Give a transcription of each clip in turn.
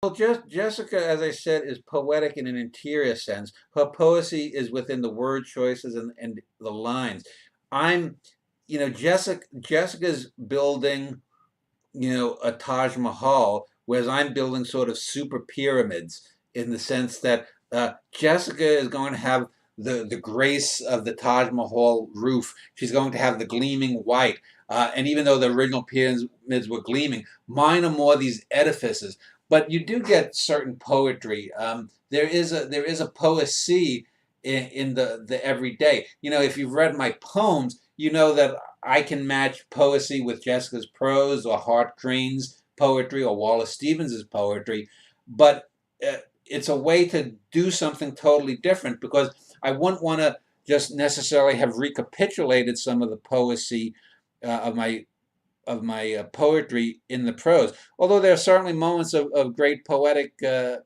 Well, Jessica, as I said, is poetic in an interior sense. Her poesy is within the word choices and the lines. I'm, Jessica's building, a Taj Mahal, whereas I'm building sort of super pyramids in the sense that Jessica is going to have the grace of the Taj Mahal roof. She's going to have the gleaming white. And even though the original pyramids were gleaming, mine are more these edifices. But you do get certain poetry. There is a poesy in the everyday. If you've read my poems, you know that I can match poesy with Jessica's prose or Hart Crane's poetry or Wallace Stevens's poetry, but it's a way to do something totally different because I wouldn't want to just necessarily have recapitulated some of the poesy of my poetry in the prose. Although there are certainly moments of great uh,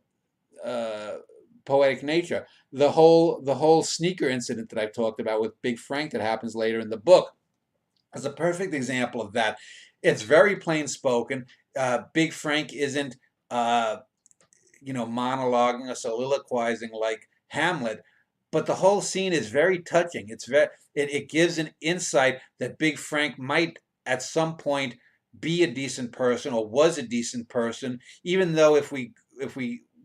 poetic nature. The whole sneaker incident that I've talked about with Big Frank that happens later in the book is a perfect example of that. It's very plain spoken. Big Frank isn't, uh, monologuing or soliloquizing like Hamlet, but the whole scene is very touching. It gives an insight that Big Frank might at some point be a decent person or was a decent person, even though if we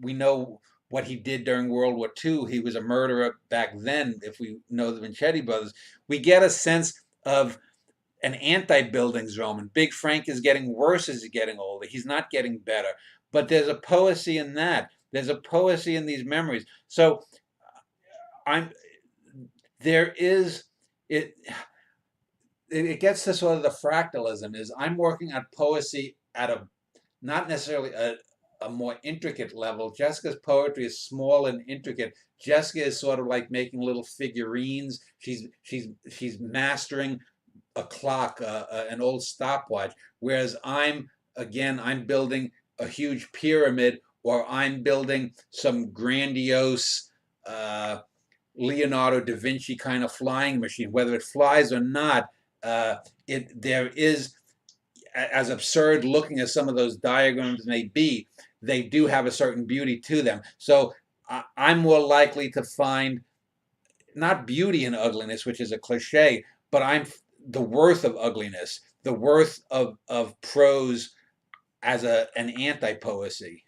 know what he did during World War II, he was a murderer back then. If we know the Vincetti brothers, we get a sense of an anti-Bildungsroman. Big Frank is getting worse as he's getting older. He's not getting better. But there's a poesy in that. There's a poesy in these memories. So I'm there is it it gets to sort of the fractalism is I'm working at poesy at a not necessarily a more intricate level. Jessica's poetry is small and intricate. Jessica is sort of like making little figurines. She's mastering a clock, an old stopwatch, whereas I'm building a huge pyramid, or I'm building some grandiose Leonardo da Vinci kind of flying machine. Whether it flies or not, there is, as absurd looking as some of those diagrams may be, they do have a certain beauty to them. So I'm more likely to find not beauty in ugliness, which is a cliche, but I'm the worth of ugliness, the worth of prose as an anti-poesy.